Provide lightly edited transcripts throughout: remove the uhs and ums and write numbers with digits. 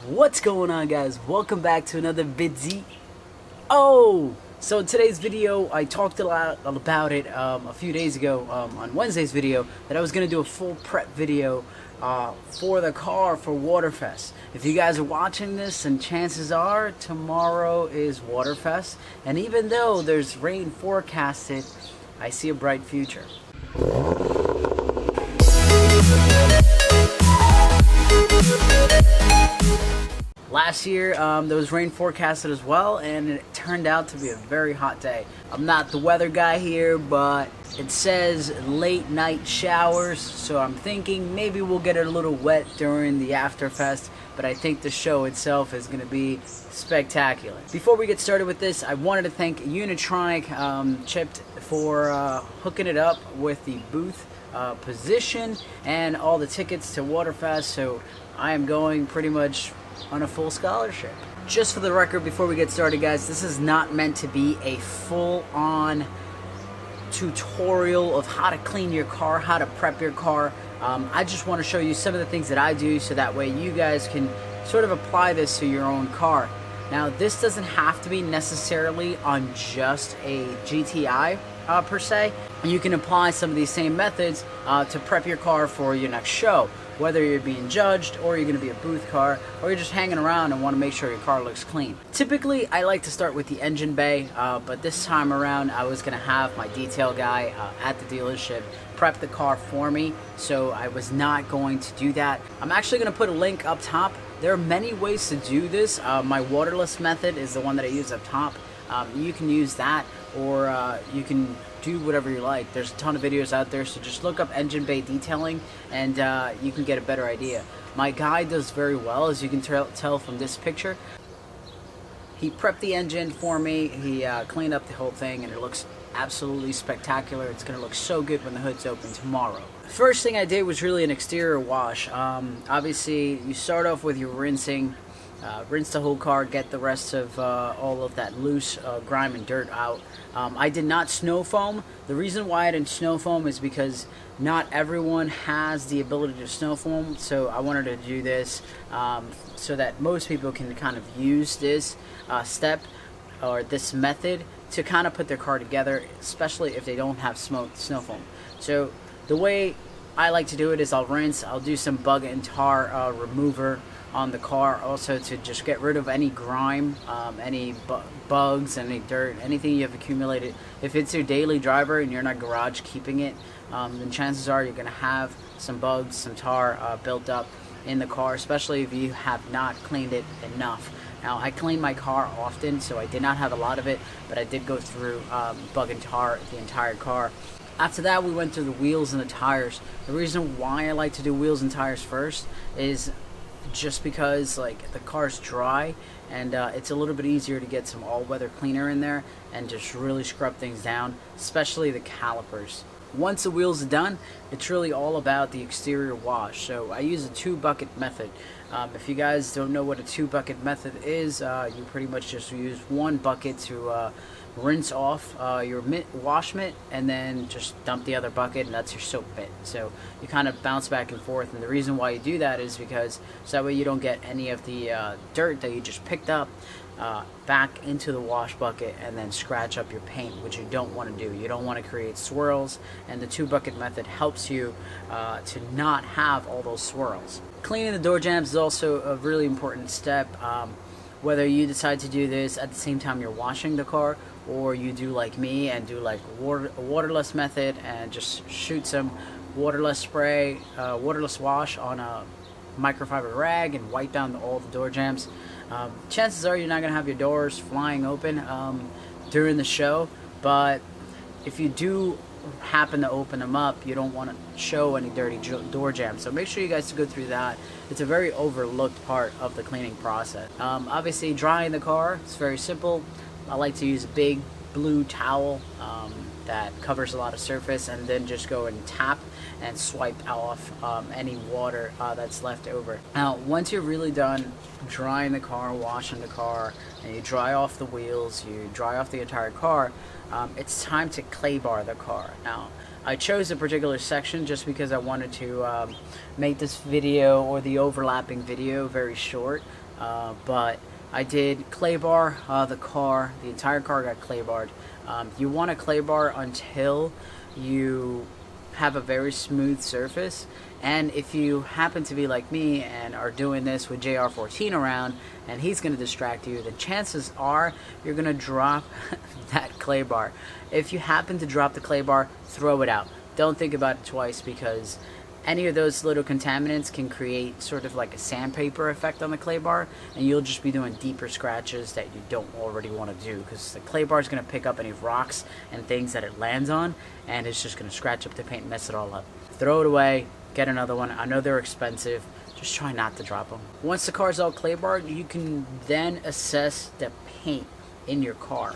What's going on, guys? Welcome back to another vidzie. So in today's video, I talked a lot about it a few days ago on Wednesday's video that I was going to do a full prep video for the car for Waterfest. If you guys are watching this, and chances are tomorrow is Waterfest, and even though there's rain forecasted, I see a bright future. Last year, there was rain forecasted as well, and it turned out to be a very hot day. I'm not the weather guy here, but it says late night showers, so I'm thinking maybe we'll get a little wet during the afterfest, but I think the show itself is going to be spectacular. Before we get started with this, I wanted to thank Unitronic Chipped for hooking it up with the booth position and all the tickets to Waterfest, so I am going pretty much on a full scholarship. Just for the record, before we get started, guys, this is not meant to be a full-on tutorial of how to clean your car, how to prep your car. I just want to show you some of the things that I do so that way you guys can sort of apply this to your own car. Now, this doesn't have to be necessarily on just a GTI per se. You can apply some of these same methods to prep your car for your next show. Whether you're being judged, or you're going to be a booth car, or you're just hanging around and want to make sure your car looks clean. Typically, I like to start with the engine bay, but this time around, I was going to have my detail guy at the dealership prep the car for me, so I was not going to do that. I'm actually going to put a link up top. There are many ways to do this. My waterless method is the one that I use up top. You can use that, or you can do whatever you like. There's a ton of videos out there, so just look up engine bay detailing and you can get a better idea. My guy does very well, as you can tell from this picture. He prepped the engine for me, he cleaned up the whole thing, and it looks absolutely spectacular. It's going to look so good when the hood's open tomorrow. First thing I did was really an exterior wash. Obviously, you start off with your rinsing. Rinse the whole car, get the rest of all of that loose grime and dirt out. I did not snow foam. The reason why I didn't snow foam is because not everyone has the ability to snow foam, so I wanted to do this so that most people can kind of use this step or this method to kind of put their car together, especially if they don't have snow foam. So the way I like to do it is I'll rinse, I'll do some bug and tar remover on the car, also to just get rid of any grime, any bugs, any dirt, anything you have accumulated. If it's your daily driver and you're not garage keeping it, then chances are you're going to have some bugs, some tar built up in the car, especially if you have not cleaned it enough. Now, I clean my car often, so I did not have a lot of it, but I did go through bug and tar the entire car. After that, we went through the wheels and the tires. The reason why I like to do wheels and tires first is just because like the car's dry, and it's a little bit easier to get some all-weather cleaner in there and just really scrub things down, especially the calipers. Once the wheels are done, it's really all about the exterior wash. So I use a 2-bucket method. If you guys don't know what a 2-bucket method is, you pretty much just use 1 bucket to rinse off your wash mitt, and then just dump the other bucket, and that's your soap mitt. So you kind of bounce back and forth, and the reason why you do that is because so that way you don't get any of the dirt that you just picked up back into the wash bucket and then scratch up your paint, which you don't want to do. You don't want to create swirls, and the 2-bucket method helps you to not have all those swirls. Cleaning the door jambs is also a really important step. Whether you decide to do this at the same time you're washing the car, or you do like me and do like a waterless method and just shoot some waterless spray, waterless wash on a microfiber rag and wipe down all the door jambs. Chances are you're not going to have your doors flying open during the show, but if you do happen to open them up, you don't want to show any dirty door jambs, so make sure you guys go through that. It's a very overlooked part of the cleaning process. Obviously, drying the car, it's very simple. I like to use a big blue towel that covers a lot of surface, and then just go and tap and swipe off any water that's left over. Now, once you're really done drying the car, washing the car, and you dry off the wheels, you dry off the entire car, it's time to clay bar the car. Now, I chose a particular section just because I wanted to make this video, or the overlapping video, very short. but I did clay bar the entire car got clay barred. You want to clay bar until you have a very smooth surface, and if you happen to be like me and are doing this with JR14 around and he's going to distract you, then chances are you're going to drop that clay bar. If you happen to drop the clay bar, throw it out. Don't think about it twice, because any of those little contaminants can create sort of like a sandpaper effect on the clay bar, and you'll just be doing deeper scratches that you don't already want to do, because the clay bar is going to pick up any rocks and things that it lands on, and it's just going to scratch up the paint and mess it all up. Throw it away, get another one. I know they're expensive, just try not to drop them. Once the car's all clay barred, you can then assess the paint in your car.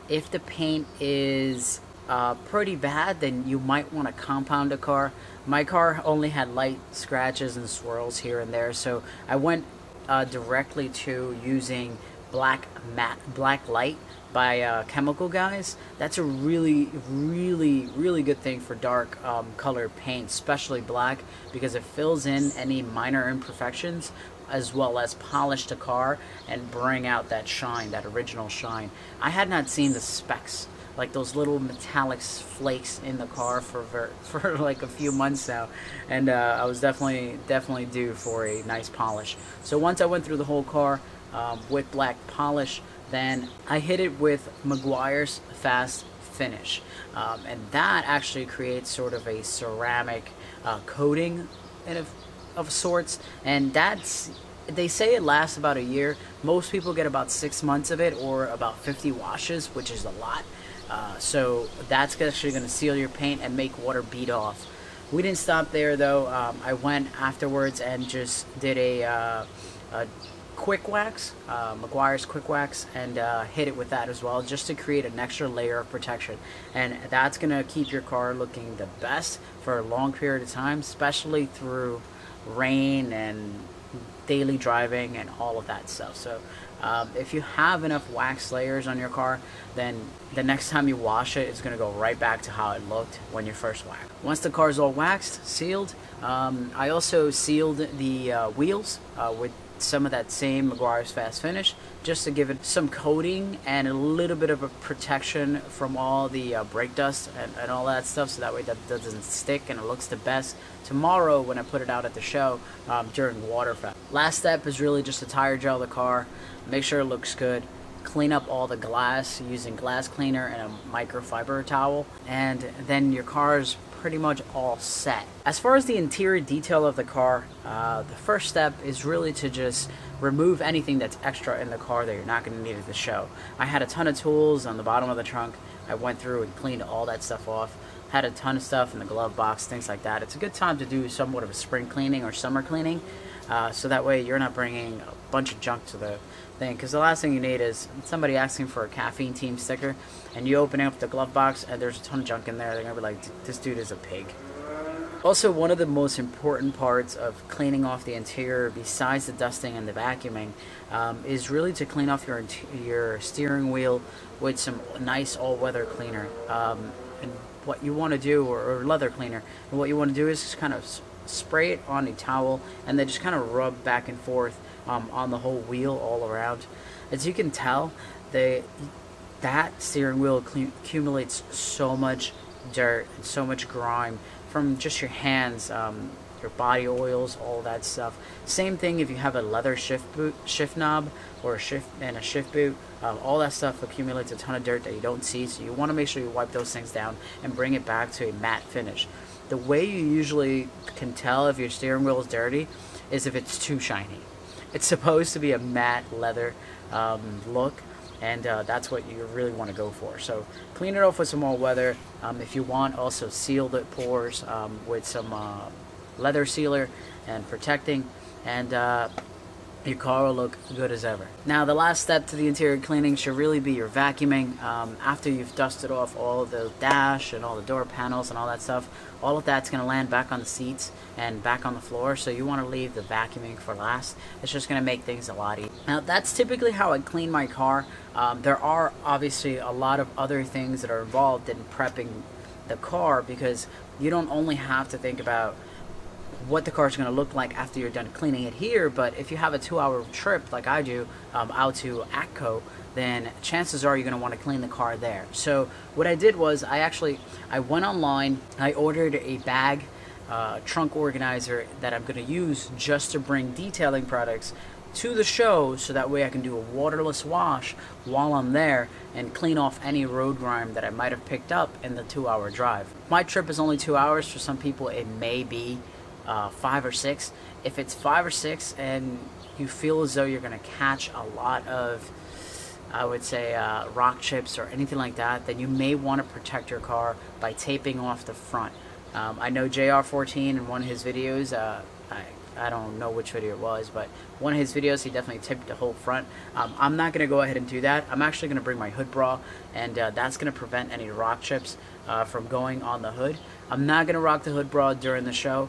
If the paint is pretty bad, then you might want to compound a car. My car only had light scratches and swirls here and there, so I went directly to using black light by Chemical Guys. That's a really good thing for dark colored paint, especially black, because it fills in any minor imperfections as well as polish the car and bring out that shine, that original shine. I had not seen the specks, like those little metallic flakes in the car for like a few months now, and I was definitely due for a nice polish. So once I went through the whole car with black polish, then I hit it with Meguiar's Fast Finish, and that actually creates sort of a ceramic coating of sorts, and they say it lasts about a year. Most people get about 6 months of it, or about 50 washes, which is a lot. So that's actually going to seal your paint and make water bead off. We didn't stop there though. I went afterwards and just did a quick wax, Meguiar's quick wax, and hit it with that as well, just to create an extra layer of protection. And that's going to keep your car looking the best for a long period of time, especially through rain and daily driving and all of that stuff. So if you have enough wax layers on your car, then the next time you wash it, it's going to go right back to how it looked when you first waxed. Once the car's all waxed, sealed, I also sealed the wheels with some of that same Meguiar's Fast Finish, just to give it some coating and a little bit of a protection from all the brake dust and all that stuff, so that way that doesn't stick and it looks the best tomorrow when I put it out at the show during Waterfest. Last step is really just to tire gel the car, make sure it looks good, clean up all the glass using glass cleaner and a microfiber towel, and then your car's pretty much all set. As far as the interior detail of the car, the first step is really to just remove anything that's extra in the car that you're not going to need at the show. I had a ton of tools on the bottom of the trunk. I went through and cleaned all that stuff off. Had a ton of stuff in the glove box, things like that. It's a good time to do somewhat of a spring cleaning or summer cleaning, so that way you're not bringing a bunch of junk to the thing, because the last thing you need is somebody asking for a Caffeine Team sticker and you open up the glove box and there's a ton of junk in there. They're gonna be like, this dude is a pig. Also, one of the most important parts of cleaning off the interior, besides the dusting and the vacuuming, is really to clean off your steering wheel with some nice all-weather cleaner, and what you want to do, or leather cleaner, and what you want to do is just kind of spray it on a towel and then just kind of rub back and forth on the whole wheel all around. As you can tell, that steering wheel accumulates so much dirt and so much grime from just your hands, your body oils, all that stuff. Same thing if you have a leather shift knob or a shift boot. All that stuff accumulates a ton of dirt that you don't see, so you want to make sure you wipe those things down and bring it back to a matte finish. The way you usually can tell if your steering wheel is dirty is if it's too shiny. It's supposed to be a matte leather look, and that's what you really want to go for. So clean it off with some all weather. If you want, also seal the pores with some leather sealer and protecting, and your car will look good as ever. Now, the last step to the interior cleaning should really be your vacuuming. After you've dusted off all of the dash and all the door panels and all that stuff, all of that's going to land back on the seats and back on the floor, so you want to leave the vacuuming for last. It's just going to make things a lot easier. Now, that's typically how I clean my car. There are obviously a lot of other things that are involved in prepping the car, because you don't only have to think about what the car is going to look like after you're done cleaning it here. But if you have a 2-hour trip like I do out to Atco, then chances are you're going to want to clean the car there. So what I did was I went online, I ordered a bag trunk organizer that I'm going to use just to bring detailing products to the show, so that way I can do a waterless wash while I'm there and clean off any road grime that I might have picked up in the 2-hour drive. My trip is only 2 hours. For some people it may be 5 or 6. If it's 5 or 6 and you feel as though you're going to catch a lot of, I would say, rock chips or anything like that, then you may want to protect your car by taping off the front. I know JR14 in one of his videos, I don't know which video it was, but one of his videos he definitely taped the whole front. I'm not going to go ahead and do that. I'm actually going to bring my hood bra, and that's going to prevent any rock chips from going on the hood. I'm not going to rock the hood bra during the show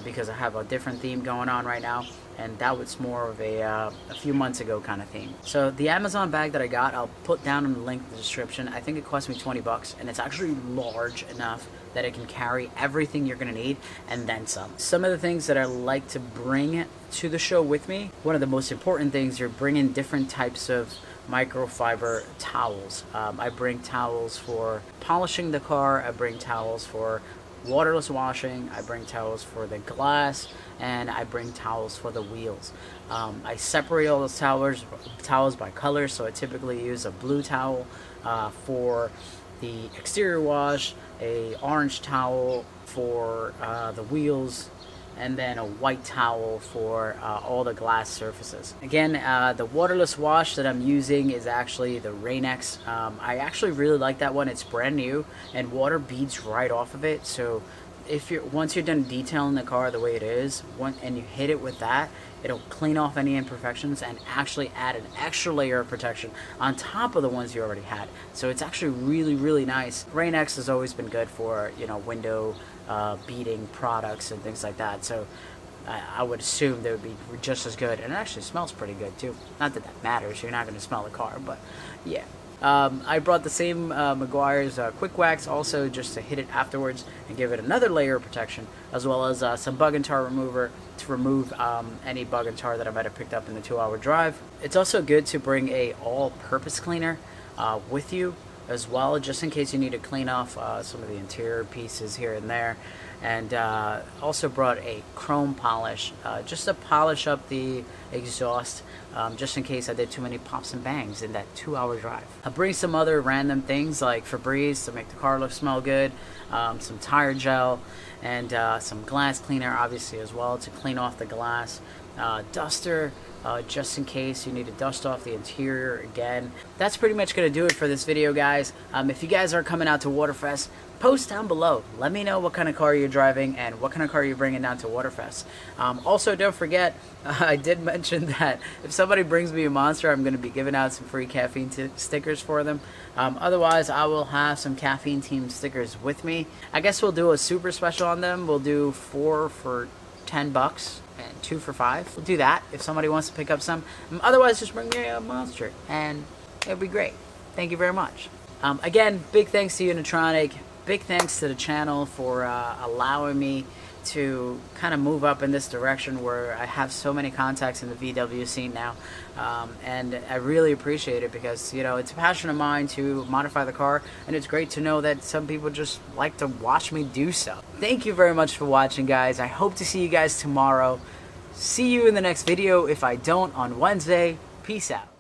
because I have a different theme going on right now, and that was more of a few months ago kind of theme. So the Amazon bag that I got, I'll put down in the link in the description. I think it cost me 20 bucks, and it's actually large enough that it can carry everything you're going to need and then some. Some of the things that I like to bring to the show with me, one of the most important things, you're bringing different types of microfiber towels. I bring towels for polishing the car, I bring towels for waterless washing, I bring towels for the glass, and I bring towels for the wheels. I separate all those towels by color, so I typically use a blue towel for the exterior wash, a orange towel for the wheels, and then a white towel for all the glass surfaces. Again, the waterless wash that I'm using is actually the Rain-X. I actually really like that one. It's brand new and water beads right off of it. So if once you're done detailing the car the way it is, and you hit it with that, it'll clean off any imperfections and actually add an extra layer of protection on top of the ones you already had. So it's actually really, really nice. Rain-X has always been good for, you know, window beading products and things like that. So I would assume they would be just as good, and it actually smells pretty good too. Not that that matters, you're not going to smell the car, but yeah. I brought the same Meguiar's Quick Wax also just to hit it afterwards and give it another layer of protection, as well as some bug and tar remover to remove any bug and tar that I might have picked up in the 2-hour drive. It's also good to bring a all-purpose cleaner with you as well, just in case you need to clean off some of the interior pieces here and there. And also brought a chrome polish just to polish up the exhaust, just in case I did too many pops and bangs in that 2-hour drive. I'll bring some other random things like Febreze to make the car smell good, some tire gel, and some glass cleaner obviously as well to clean off the glass, duster, just in case you need to dust off the interior again. That's pretty much going to do it for this video, guys. If you guys are coming out to Waterfest, post down below. Let me know what kind of car you're driving and what kind of car you're bringing down to Waterfest. Also, don't forget, I did mention that if somebody brings me a Monster, I'm going to be giving out some free caffeine stickers for them. Otherwise, I will have some caffeine team stickers with me. I guess we'll do a super special on them. We'll do 4 for 10 bucks and 2 for 5. We'll do that if somebody wants to pick up some. Otherwise, just bring me a Monster and it'll be great. Thank you very much. Again, big thanks to Unitronic. Big thanks to the channel for allowing me to kind of move up in this direction where I have so many contacts in the VW scene now, and I really appreciate it because, you know, it's a passion of mine to modify the car, and it's great to know that some people just like to watch me do so. Thank you very much for watching, guys. I hope to see you guys tomorrow. See you in the next video. If I don't, on Wednesday. Peace out.